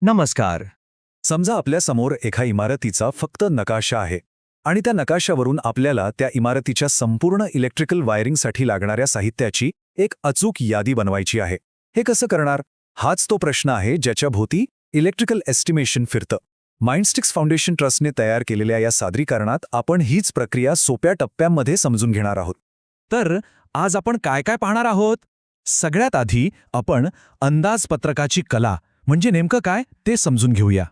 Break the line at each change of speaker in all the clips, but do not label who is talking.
नमस्कार.
समजा आपल्या समोर एका इमारतीचा फक्त नकाशा आहे आणि त्या नकाशावरून आपल्याला त्या इमारतीच्या संपूर्ण इलेक्ट्रिकल वायरिंगसाठी लागणाऱ्या साहित्याची एक अचूक यादी बनवायची आहे. हे कसं करणार? हाच तो प्रश्न आहे ज्याच्या भोवती इलेक्ट्रिकल एस्टिमेशन फिरतं. माइंडस्टिक्स फाउंडेशन ट्रस्टने तयार केलेल्या या सादरीकरणात आपण हीच प्रक्रिया सोप्या टप्प्यांमध्ये समजून घेणार आहोत.
तर आज आपण काय काय पाहणार आहोत? सगळ्यात आधी आपण अंदाजपत्रकाची कला म्हणजे नेमकं काय ते समजून घेऊया.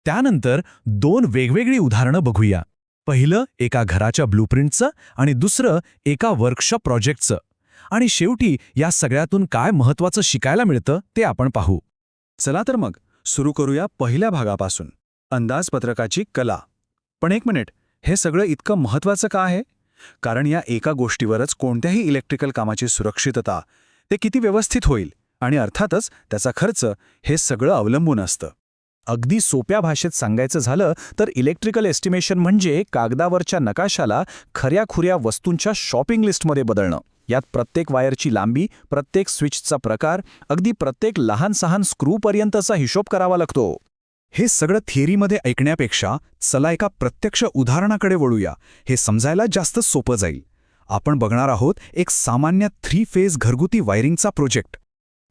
त्यानंतर दोन वेगवेगळी उदाहरणं बघूया. पहिलं एका घराच्या ब्लूप्रिंटचं आणि दुसरं एका वर्कशॉप प्रोजेक्टचं. आणि शेवटी या सगळ्यातून काय महत्त्वाचं शिकायला मिळतं ते आपण पाहू.
चला तर मग सुरू करूया पहिल्या भागापासून, अंदाजपत्रकाची कला. पण एक मिनिट, हे सगळं इतकं महत्त्वाचं का आहे? कारण या एका गोष्टीवरच कोणत्याही इलेक्ट्रिकल कामाची सुरक्षितता, ते किती व्यवस्थित होईल आणि अर्थातच त्याचा खर्च, हे सगळं अवलंबून असतं.
अगदी सोप्या भाषेत सांगायचं झालं तर इलेक्ट्रिकल एस्टिमेशन म्हणजे कागदावरच्या नकाशाला खऱ्याखुऱ्या वस्तूंच्या शॉपिंग लिस्टमध्ये बदलणं. यात प्रत्येक वायरची लांबी, प्रत्येक स्विचचा प्रकार, अगदी प्रत्येक लहान सहान स्क्रूपर्यंतचा हिशोब करावा लागतो.
हे सगळं थिअरीमध्ये ऐकण्यापेक्षा चला एका प्रत्यक्ष उदाहरणाकडे वळूया. हे समजायला जास्त सोपं जाईल. आपण बघणार आहोत एक सामान्य 3 फेज घरगुती वायरिंगचा प्रोजेक्ट.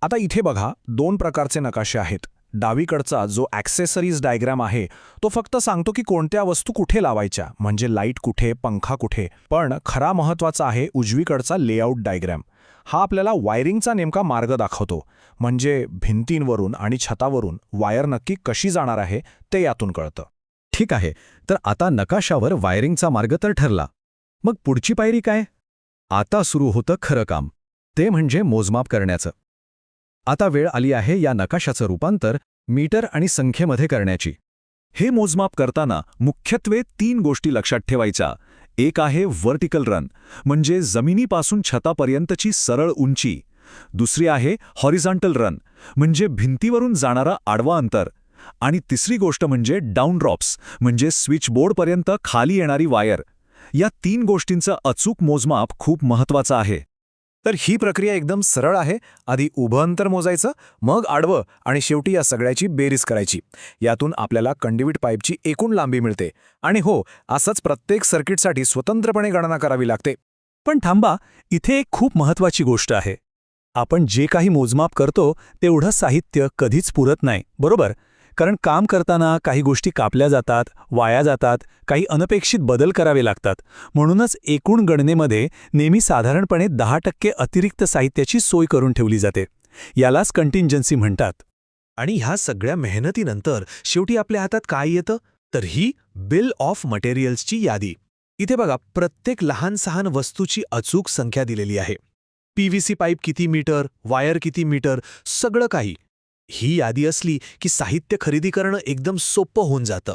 आता इथे बघा, दोन प्रकारचे नकाशे आहेत. डावीकडचा जो ॲक्सेसरीज डायग्राम आहे तो फक्त सांगतो की कोणत्या वस्तू कुठे लावायच्या, म्हणजे लाईट कुठे, पंखा कुठे. पण खरा महत्त्वाचा आहे उजवीकडचा लेआउट डायग्राम. हा आपल्याला वायरिंगचा नेमका मार्ग दाखवतो, म्हणजे भिंतींवरून आणि छतावरून वायर नक्की कशी जाणार आहे ते यातून कळतं.
ठीक आहे, तर आता नकाशावर वायरिंगचा मार्ग तर ठरला. मग पुढची पायरी काय? आता सुरू होतं खरं काम, ते म्हणजे मोजमाप करण्याचं. आता वेळ आली आहे या नकाशाचं रूपांतर मीटर आणि संख्येमध्ये करण्याची. हे मोजमाप करताना मुख्यत्वे 3 गोष्टी लक्षात ठेवायच्या. एक आहे व्हर्टिकल रन, म्हणजे जमिनीपासून छतापर्यंतची सरळ उंची. दुसरी आहे हॉरिझॉन्टल रन, म्हणजे भिंतीवरून जाणारा आडवा अंतर. आणि तिसरी गोष्ट म्हणजे डाऊन ड्रॉप्स, म्हणजे स्विचबोर्डपर्यंत खाली येणारी वायर. या 3 गोष्टींचं अचूक मोजमाप खूप महत्त्वाचं आहे.
तर ही प्रक्रिया एकदम सरळ आहे. आधी उभं अंतर मोजायचं, मग आडवं, आणि शेवटी या सगळ्याची बेरीज करायची. यातून आपल्याला कंडक्टिव्हिटी पाईपची एकूण लांबी मिळते. आणि हो, असंच प्रत्येक सर्किटसाठी स्वतंत्रपणे गणना करावी लागते.
पण थांबा, इथे एक खूप महत्त्वाची गोष्ट आहे. आपण जे काही मोजमाप करतो तेवढं साहित्य कधीच पुरत नाही, बरोबर? कारण काम करताना काही गोष्टी कापल्या जातात, वाया जातात, काही अनपेक्षित बदल करावे लागतात. म्हणूनच एकूण गणनेमध्ये नेहमी साधारणपणे 10% अतिरिक्त साहित्याची सोय करून ठेवली जाते. यालाच कंटिंजन्सी म्हणतात.
आणि ह्या सगळ्या मेहनतीनंतर शेवटी आपल्या हातात काय येतं? तर ही बिल ऑफ मटेरियल्सची यादी. इथे बघा, प्रत्येक लहान सहान वस्तूची अचूक संख्या दिलेली आहे. PVC पाईप किती मीटर, वायर किती मीटर, सगळं काही. ही यादी असली की साहित्य खरेदी करणं एकदम सोपं होऊन जातं.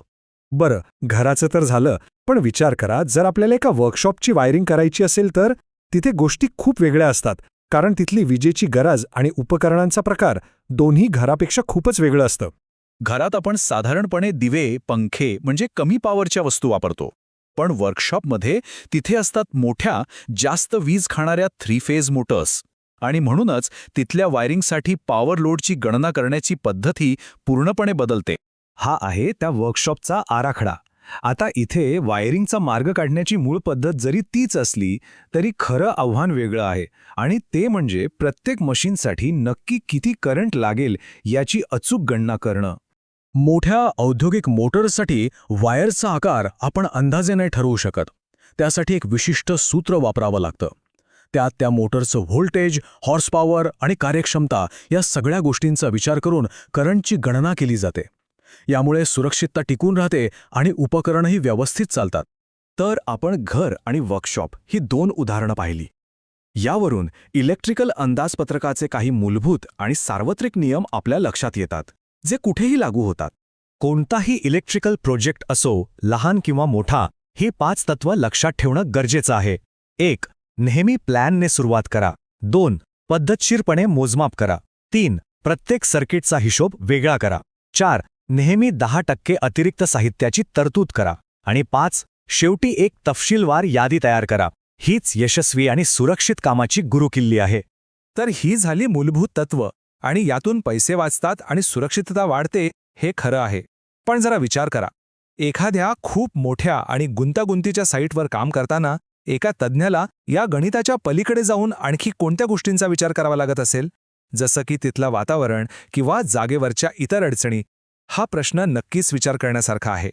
बरं, घराचं तर झालं, पण विचार करा, जर आपल्याला एका वर्कशॉपची वायरिंग करायची असेल तर तिथे गोष्टी खूप वेगळ्या असतात. कारण तिथली विजेची गरज आणि उपकरणांचा प्रकार दोन्ही घरापेक्षा खूपच वेगळं असतं.
घरात आपण साधारणपणे दिवे, पंखे म्हणजे कमी पॉवरच्या वस्तू वापरतो. पण वर्कशॉपमध्ये तिथे असतात मोठ्या, जास्त वीज खाणाऱ्या 3 फेज मोटर्स. आणि म्हणूनच तिथल्या वायरिंगसाठी पॉवर लोडची गणना करण्याची पद्धती पूर्णपणे बदलते.
हा आहे त्या वर्कशॉपचा आराखडा. आता इथे वायरिंगचा मार्ग काढण्याची मूळ पद्धत जरी तीच असली तरी खरं आव्हान वेगळं आहे. आणि ते म्हणजे प्रत्येक मशीनसाठी नक्की किती करंट लागेल याची अचूक गणना करणं. मोठ्या औद्योगिक मोटर्ससाठी वायरचा आकार आपण अंदाजे नाही ठरवू शकत. त्यासाठी एक विशिष्ट सूत्र वापरावं लागतं. त्यात त्या मोटरचं व्होल्टेज, हॉर्स पॉवर आणि कार्यक्षमता या सगळ्या गोष्टींचा विचार करून करंटची गणना केली जाते. यामुळे सुरक्षितता टिकून राहते आणि उपकरणही व्यवस्थित चालतात. तर आपण घर आणि वर्कशॉप ही 2 उदाहरणं पाहिली. यावरून इलेक्ट्रिकल अंदाजपत्रकाचे काही मूलभूत आणि सार्वत्रिक नियम आपल्या लक्षात येतात, जे कुठेही लागू होतात. कोणताही इलेक्ट्रिकल प्रोजेक्ट असो, लहान किंवा मोठा, ही 5 तत्त्व लक्षात ठेवणं गरजेचं आहे. 1. नेहमी प्लॅनने सुरुवात करा. 2. पद्धतशीरपणे मोजमाप करा. 3. प्रत्येक सर्किटचा हिशोब वेगळा करा. 4. नेहमी 10% अतिरिक्त साहित्याची तरतूद करा. आणि 5. शेवटी एक तपशीलवार यादी तयार करा. हीच यशस्वी आणि सुरक्षित कामाची गुरुकिल्ली आहे.
तर ही झाली मूलभूत तत्व.
आणि यातून पैसे वाचतात आणि सुरक्षितता वाढते हे खरं आहे. पण जरा विचार करा, एखाद्या खूप मोठ्या आणि गुंतागुंतीच्या साईटवर काम करताना एका तज्ज्ञाला या गणिताच्या पलीकडे जाऊन आणखी कोणत्या गोष्टींचा विचार करावा लागत असेल, जसं की तिथलं वातावरण किंवा जागेवरच्या इतर अडचणी? हा प्रश्न नक्कीच विचार करण्यासारखा आहे.